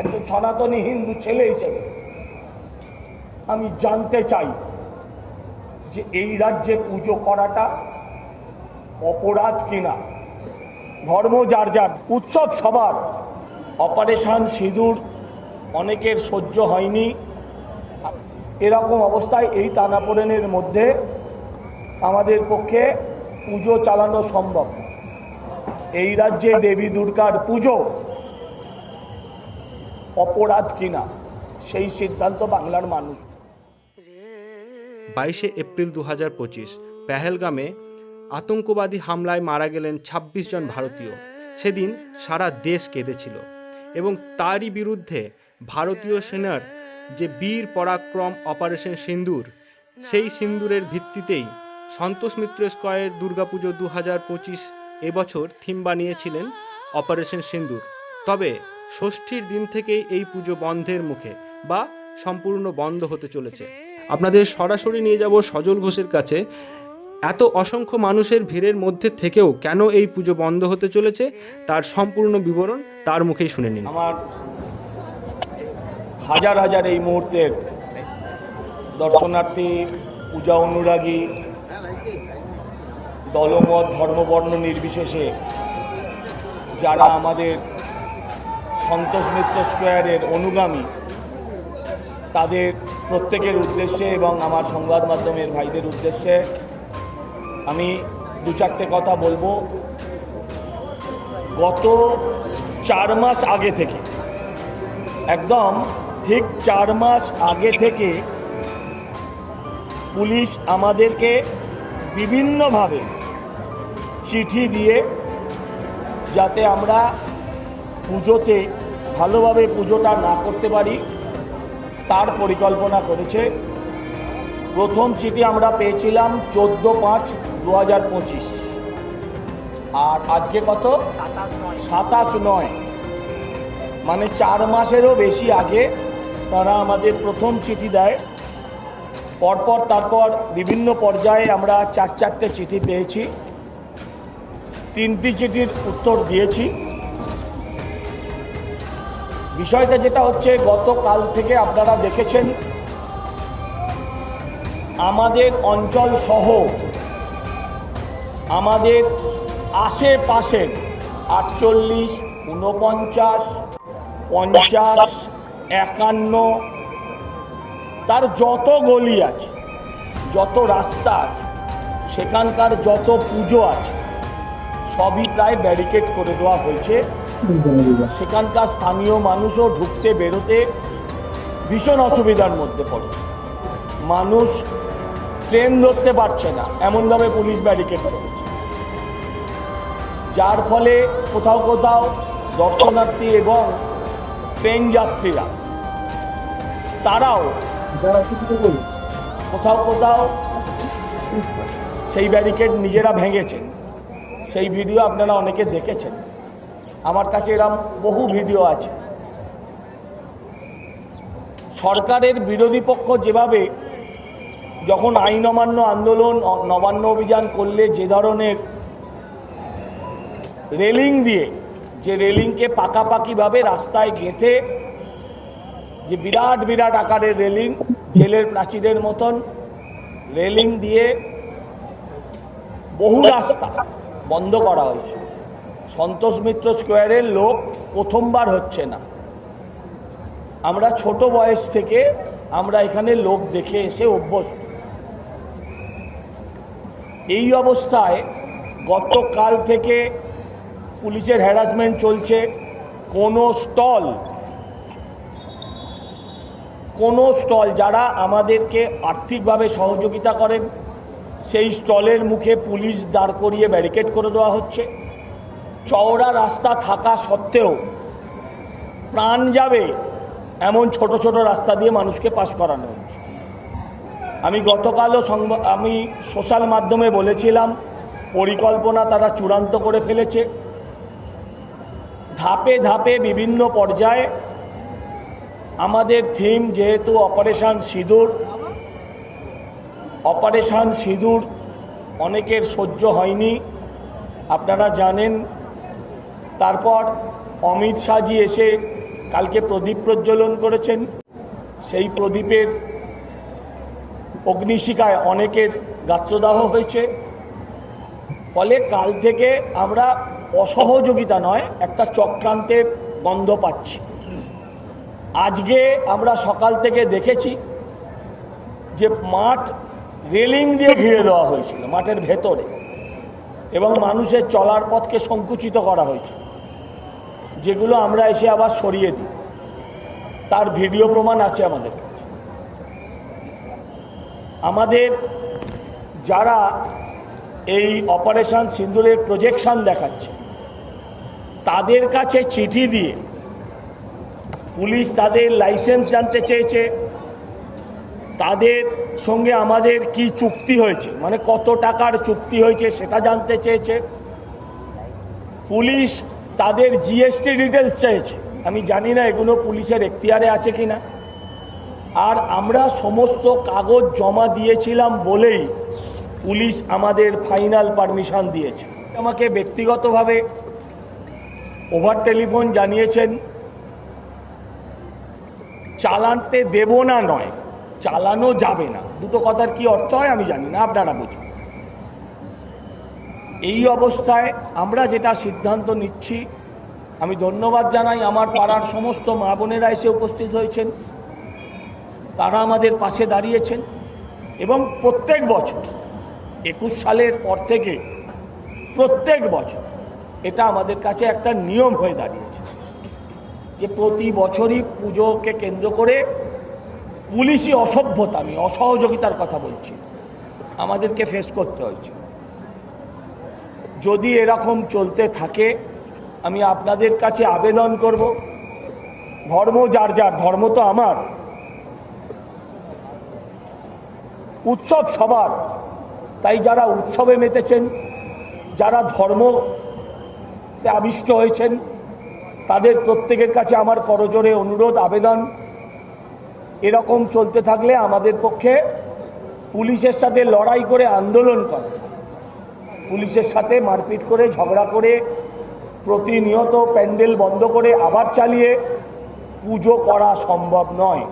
একজন সনাতনী হিন্দু ছেলে হিসেবে আমি জানতে চাই যে এই রাজ্যে পুজো করাটা অপরাধ কিনা। ধর্ম যার যার, উৎসব সবার। অপারেশন সিঁদুর অনেকের সহ্য হয়নি। এরকম অবস্থায় এই টানাপোড়েনের মধ্যে আমাদের পক্ষে পুজো চালানো সম্ভব। এই রাজ্যে দেবী দুর্গার পুজো অপরাধ কিনা সেই সিদ্ধান্ত বাংলার মানুষ। 22শে এপ্রিল 2025 পেহেলগামে আতঙ্কবাদী হামলায় মারা গেলেন 26 জন ভারতীয়। সেদিন সারা দেশ কেঁদেছিল এবং তারই বিরুদ্ধে ভারতীয় সেনার যে বীর পরাক্রম অপারেশন সিন্দুর, সেই সিন্দুরের ভিত্তিতেই সন্তোষ মিত্র স্কয়ার দুর্গাপুজো 2025 এবছর থিম বানিয়েছিলেন অপারেশন সিন্দুর। তবে ষষ্ঠীর দিন থেকেই এই পুজো বন্ধের মুখে বা সম্পূর্ণ বন্ধ হতে চলেছে। আপনাদের সরাসরি নিয়ে যাব সজল ঘোষের কাছে। এত অসংখ্য মানুষের ভিড়ের মধ্যে থেকেও কেন এই পুজো বন্ধ হতে চলেছে তার সম্পূর্ণ বিবরণ তার মুখেই শুনে নিন। আমার হাজার হাজার এই মুহূর্তের দর্শনার্থী, পূজা অনুরাগী, দলমত ধর্মবর্ণ নির্বিশেষে যারা আমাদের সন্তোষ মিত্র স্কয়ারের অনুগামী, তাদের প্রত্যেকের উদ্দেশ্যে এবং আমার সংবাদ মাধ্যমের ভাইদের উদ্দেশ্যে আমি দু চারটে কথা বলবো। গত 4 মাস আগে থেকে, একদম ঠিক 4 মাস আগে থেকে পুলিশ আমাদেরকে বিভিন্নভাবে চিঠি দিয়ে যাতে আমরা পুজোতে ভালোভাবে পুজোটা না করতে পারি তার পরিকল্পনা করেছে। প্রথম চিঠি আমরা পেয়েছিলাম 14/5/2025, আর আজকে কত 27/9, মানে 4 মাসেরও বেশি আগে তারা আমাদের প্রথম চিঠি দেয়। পরপর তারপর বিভিন্ন পর্যায়ে আমরা 4-4টে চিঠি পেয়েছি। 3টি চিঠির উত্তর দিয়েছি। বিষয়টা যেটা হচ্ছে, গতকাল থেকে আপনারা দেখেছেন আমাদের অঞ্চল সহ আমাদের আশেপাশের 48, 49, 50, 51 তার যত গলি আছে, যত রাস্তা আছে, সেখানকার যত পুজো আছে সবই প্রায় ব্যারিকেড করে দেওয়া হয়েছে। সেখানকার স্থানীয় মানুষও ঢুকতে বেরোতে ভীষণ অসুবিধার মধ্যে পড়ে। মানুষ ট্রেন ধরতে পারছে না, এমনভাবে পুলিশ ব্যারিকেড করেছে, যার ফলে কোথাও কোথাও দর্শনার্থী এবং ট্রেন যাত্রীরা তারাও কোথাও কোথাও সেই ব্যারিকেড নিজেরা ভেঙেছে। সেই ভিডিও আপনারা অনেকে দেখেছেন, আমার কাছে এরকম বহু ভিডিও আছে। সরকারের বিরোধী পক্ষ যেভাবে যখন আইন অমান্য আন্দোলন, নবান্ন অভিযান করলে যে ধরনের রেলিং দিয়ে, যে রেলিংকে পাকাপাকিভাবে রাস্তায় গেঁথে, যে বিরাট বিরাট আকারের রেলিং, জেলের প্রাচীরের মতন রেলিং দিয়ে বহু রাস্তা বন্ধ করা হয়েছে। সন্তোষ মিত্র স্কয়ারের লোক প্রথমবার হচ্ছে না। আমরা ছোট বয়স থেকে আমরা এখানে লোক দেখে এসে অভ্যস্ত। এই অবস্থায় গতকাল থেকে পুলিশের হ্যারাসমেন্ট চলছে। কোনো স্টল যারা আমাদেরকে আর্থিকভাবে সহযোগিতা করেন, সেই স্টলের মুখে পুলিশ দাঁড় করিয়ে ব্যারিকেড করে দেওয়া হচ্ছে। চওড়া রাস্তা থাকা সত্ত্বেও প্রাণ যাবে এমন ছোট ছোট রাস্তা দিয়ে মানুষকে পাস করানো হচ্ছে। আমি গতকালও আমি সোশ্যাল মাধ্যমে বলেছিলাম, পরিকল্পনা তারা চূড়ান্ত করে ফেলেছে। ধাপে ধাপে বিভিন্ন পর্যায়ে আমাদের থিম যেহেতু অপারেশন সিঁদুর অনেকের সহ্য হয়নি, আপনারা জানেন। তারপর অমিত শাহজি এসে কালকে প্রদীপ প্রজ্বলন করেছেন, সেই প্রদীপের অগ্নিশিখায় অনেকের গাত্রদাহ হয়েছে। ফলে কাল থেকে আমরা অসহযোগিতা নয়, একটা চক্রান্তের গন্ধ পাচ্ছি। আজকে আমরা সকাল থেকে দেখেছি যে মাঠ রেলিং দিয়ে ঘিরে দেওয়া হয়েছিল মাঠের ভেতরে, এবং মানুষের চলার পথকে সংকুচিত করা হয়েছে, যেগুলো আমরা এসে আবার সরিয়ে দিই। তার ভিডিও প্রমাণ আছে আমাদের কাছে। আমাদের যারা এই অপারেশন সিন্দুরের প্রজেকশন দেখাচ্ছে, তাদের কাছে চিঠি দিয়ে পুলিশ তাদের লাইসেন্স জানতে চেয়েছে, তাদের সঙ্গে আমাদের কি চুক্তি হয়েছে, মানে কত টাকার চুক্তি হয়েছে সেটা জানতে চেয়েছে। পুলিশ তাদের জিএসটি ডিটেলস চেয়েছে। আমি জানি না এগুলো পুলিশের এখতিয়ারে আছে কি না। আর আমরা সমস্ত কাগজ জমা দিয়েছিলাম বলেই পুলিশ আমাদের ফাইনাল পারমিশন দিয়েছে। আমাকে ব্যক্তিগতভাবে ওভার টেলিফোন জানিয়েছেন, চালাতে দেব না নয়, চালানো যাবে না। দুটো কথার কি অর্থ হয় আমি জানি না, আপনারা বুঝুন। এই অবস্থায় আমরা যেটা সিদ্ধান্ত নিচ্ছি, আমি ধন্যবাদ জানাই আমার পাড়ার সমস্ত মা বোনেরা এসে উপস্থিত হয়েছেন, তারা আমাদের পাশে দাঁড়িয়েছেন। এবং প্রত্যেক বছর 21 সালের পর থেকে প্রত্যেক বছর এটা আমাদের কাছে একটা নিয়ম হয়ে দাঁড়িয়েছে যে প্রতি বছরই পুজোকে কেন্দ্র করে পুলিশি অসভ্যতামি, অসহযোগিতার কথা বলছি, আমাদেরকে ফেস করতে হয়েছে। যদি এরকম চলতে থাকে, আমি আপনাদের কাছে আবেদন করব, ধর্ম যার যার, ধর্ম তো আমার, উৎসব সবার। তাই যারা উৎসবে মেতেছেন, যারা ধর্মতে আবিষ্ট হয়েছেন, তাদের প্রত্যেকের কাছে আমার করজোড়ে অনুরোধ, আবেদন, এরকম চলতে থাকলে আমাদের পক্ষে পুলিশের সাথে লড়াই করে আন্দোলন করা, পুলিশের সাথে মারপিট করে ঝগড়া করে প্রতিনিয়ত প্যান্ডেল বন্ধ করে আবার চালিয়ে পুজো করা সম্ভব নয়।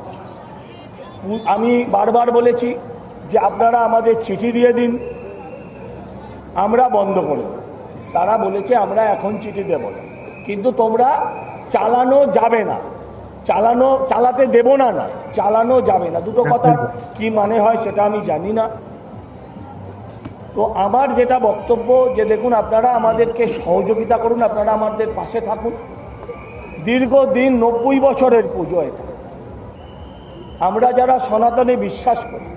আমি বারবার বলেছি যে আপনারা আমাদের চিঠি দিয়ে দিন, আমরা বন্ধ করে দেব। তারা বলেছে আমরা এখন চিঠি দেব না, কিন্তু তোমরা চালানো যাবে না, চালাতে দেব না, নয় চালানো যাবে না। দুটো কথার কি মানে হয় সেটা আমি জানি না। তো আমার যেটা বক্তব্য, যে দেখুন, আপনারা আমাদেরকে সহযোগিতা করুন, আপনারা আমাদের পাশে থাকুন। দীর্ঘদিন 90 বছরের পুজো এটা। আমরা যারা সনাতনে বিশ্বাস করি,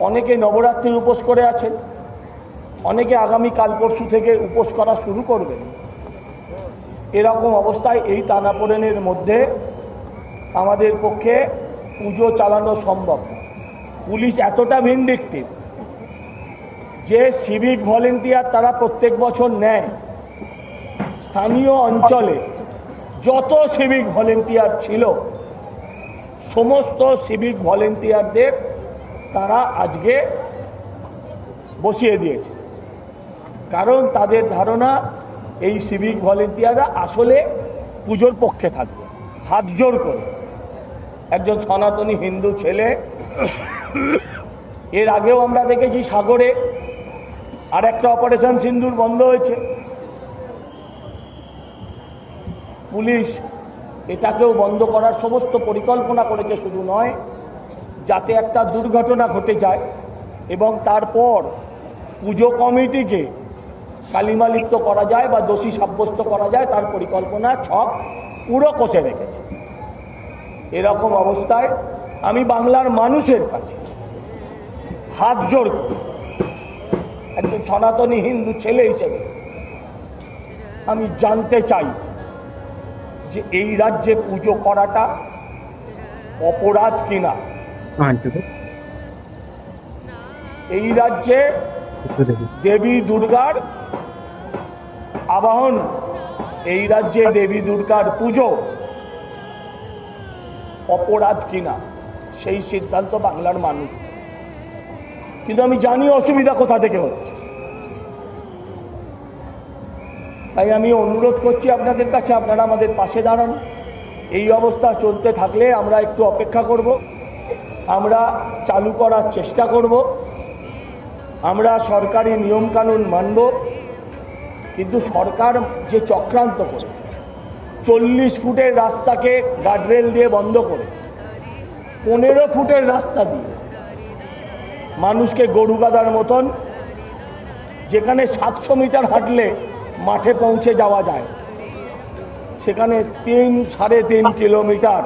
অনেকে নবরাত্রির উপোস করে আছেন, অনেকে আগামী কাল পরশু থেকে উপোস করা শুরু করবেন। এরকম অবস্থায় এই টানাপোড়েনের মধ্যে আমাদের পক্ষে পুজো চালানো সম্ভব না। পুলিশ এতটা ভিন্ডিক্টিভ যে সিভিক ভলেন্টিয়ার তারা প্রত্যেক বছর নেয়। স্থানীয় অঞ্চলে যত সিভিক ভলেন্টিয়ার ছিল, সমস্ত সিভিক ভলেন্টিয়ারদের তারা আজকে বসিয়ে দিয়েছে। কারণ তাদের ধারণা এই সিভিক ভলেন্টিয়াররা আসলে পুজোর পক্ষে থাকবে। হাত জোর করে একজন সনাতনী হিন্দু ছেলে, এর আগেও আমরা দেখেছি সাগরে আর একটা অপারেশন সিন্দুর বন্ধ হয়েছে। পুলিশ এটাকেও বন্ধ করার সমস্ত পরিকল্পনা করেছে, শুধু নয়, যাতে একটা দুর্ঘটনা ঘটে যায় এবং তারপর পুজো কমিটিকে কালিমালিপ্ত করা যায় বা দোষী সাব্যস্ত করা যায়, তার পরিকল্পনা ছক পুরো কষে রেখেছে। এরকম অবস্থায় আমি বাংলার মানুষের কাছে হাত জোড় করি, একজন সনাতনী হিন্দু ছেলে হিসেবে আমি জানতে চাই যে এই রাজ্যে পুজো করাটা অপরাধ কিনা। এই রাজ্যে দেবী দুর্গার আবাহন, এই রাজ্যে দেবী দুর্গার পুজো অপরাধ কিনা সেই সিদ্ধান্ত বাংলার মানুষ। কিন্তু আমি জানি অসুবিধা কোথা থেকে হচ্ছে। তাই আমি অনুরোধ করছি আপনাদের কাছে, আপনারা আমাদের পাশে দাঁড়ান। এই অবস্থা চলতে থাকলে আমরা একটু অপেক্ষা করব, আমরা চালু করার চেষ্টা করব, আমরা সরকারি নিয়মকানুন মানব। কিন্তু সরকার যে চক্রান্ত করে 40 ফুটের রাস্তাকে গার্ডরেল দিয়ে বন্ধ করে 15 ফুটের রাস্তা দিয়ে মানুষকে গরু গাদার মতন, যেখানে 700 মিটার হাঁটলে মাঠে পৌঁছে যাওয়া যায়, সেখানে 3-3.5 কিলোমিটার,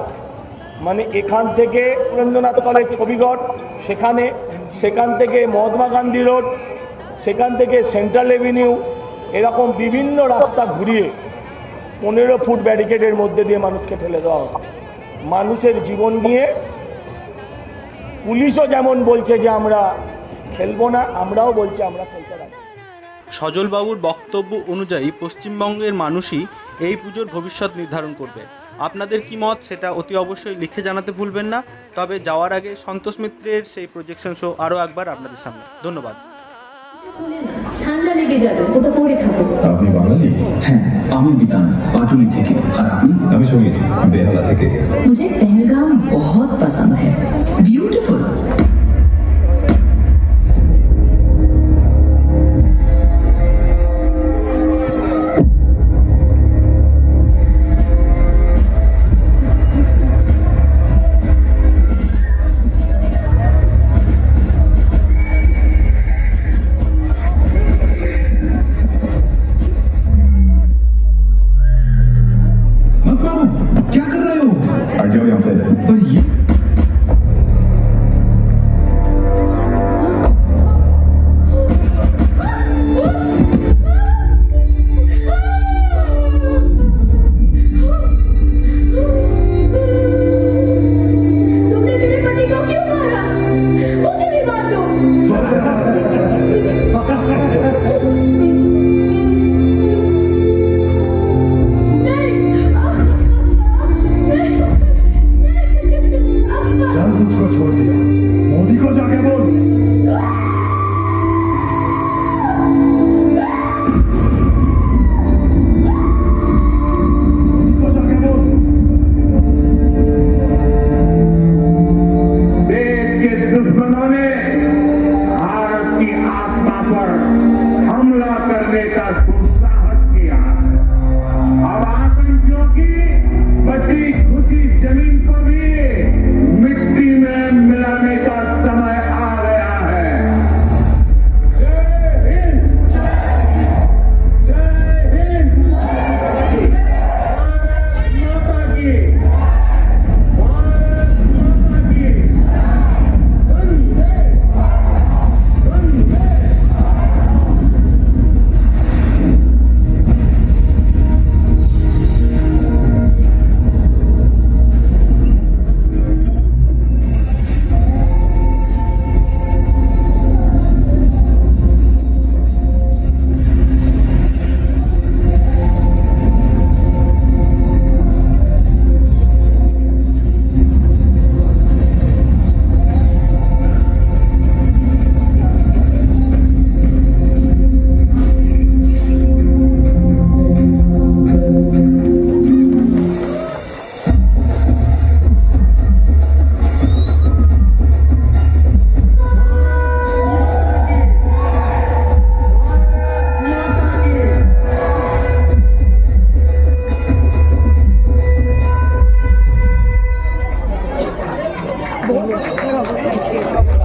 মানে এখান থেকে রবীন্দ্রনাথ কলেজ ছবিগড়, সেখান থেকে মহাত্মা গান্ধী রোড, সেখান থেকে সেন্ট্রাল এভিনিউ, এরকম বিভিন্ন রাস্তা ঘুরিয়ে 15 ফুট ব্যারিকেডের মধ্যে দিয়ে মানুষকে ঠেলে দেওয়া হচ্ছে। মানুষের জীবন নিয়ে পুলিশও যেমন বলছে যে আমরা খেলবো না, আমরাও বলছি আমরা খেলতে রাজি। সজলবাবুর বক্তব্য অনুযায়ী পশ্চিমবঙ্গের মানুষই এই পুজোর ভবিষ্যৎ নির্ধারণ করবে। আপনাদের কি মত সেটা অতি অবশ্যই লিখে জানাতে ভুলবেন না। তবে যাওয়ার আগে সন্তোষ মিত্রের সেই প্রজেকশন শো আরও একবার আপনাদের সামনে। ধন্যবাদ। ঠান্ডা লেগে যাবে, ওটা পরে থাকো। আপনি বাঙালি? হ্যাঁ, আমি বিতান पाटुली থেকে। আর আপনি? আমি সঙ্গীত বেহালা থেকে। मुझे पहलगाम बहुत पसंद है, ब्यूटीफुल। मत मारो, क्या कर रहे हो? हट जाओ यहाँ से। पर ये तुमने मेरे पति को क्यों मारा? मुझे भी मार दो। जान तुझको छोड़ दिया, मोदी को जाके बोल। मोदी को जाके बोल। देश के दुश्मनों ने भारत की आत्मा पर हमला करने का दुस्साहस किया। अब आतंकियों की बची खुची जमीन को भी मिट्टी में मिलाने का समय आ गया है। जय हिंद, जय हिंद, भारत माता की, भारत माता की। वंदे, वंदे। बहुत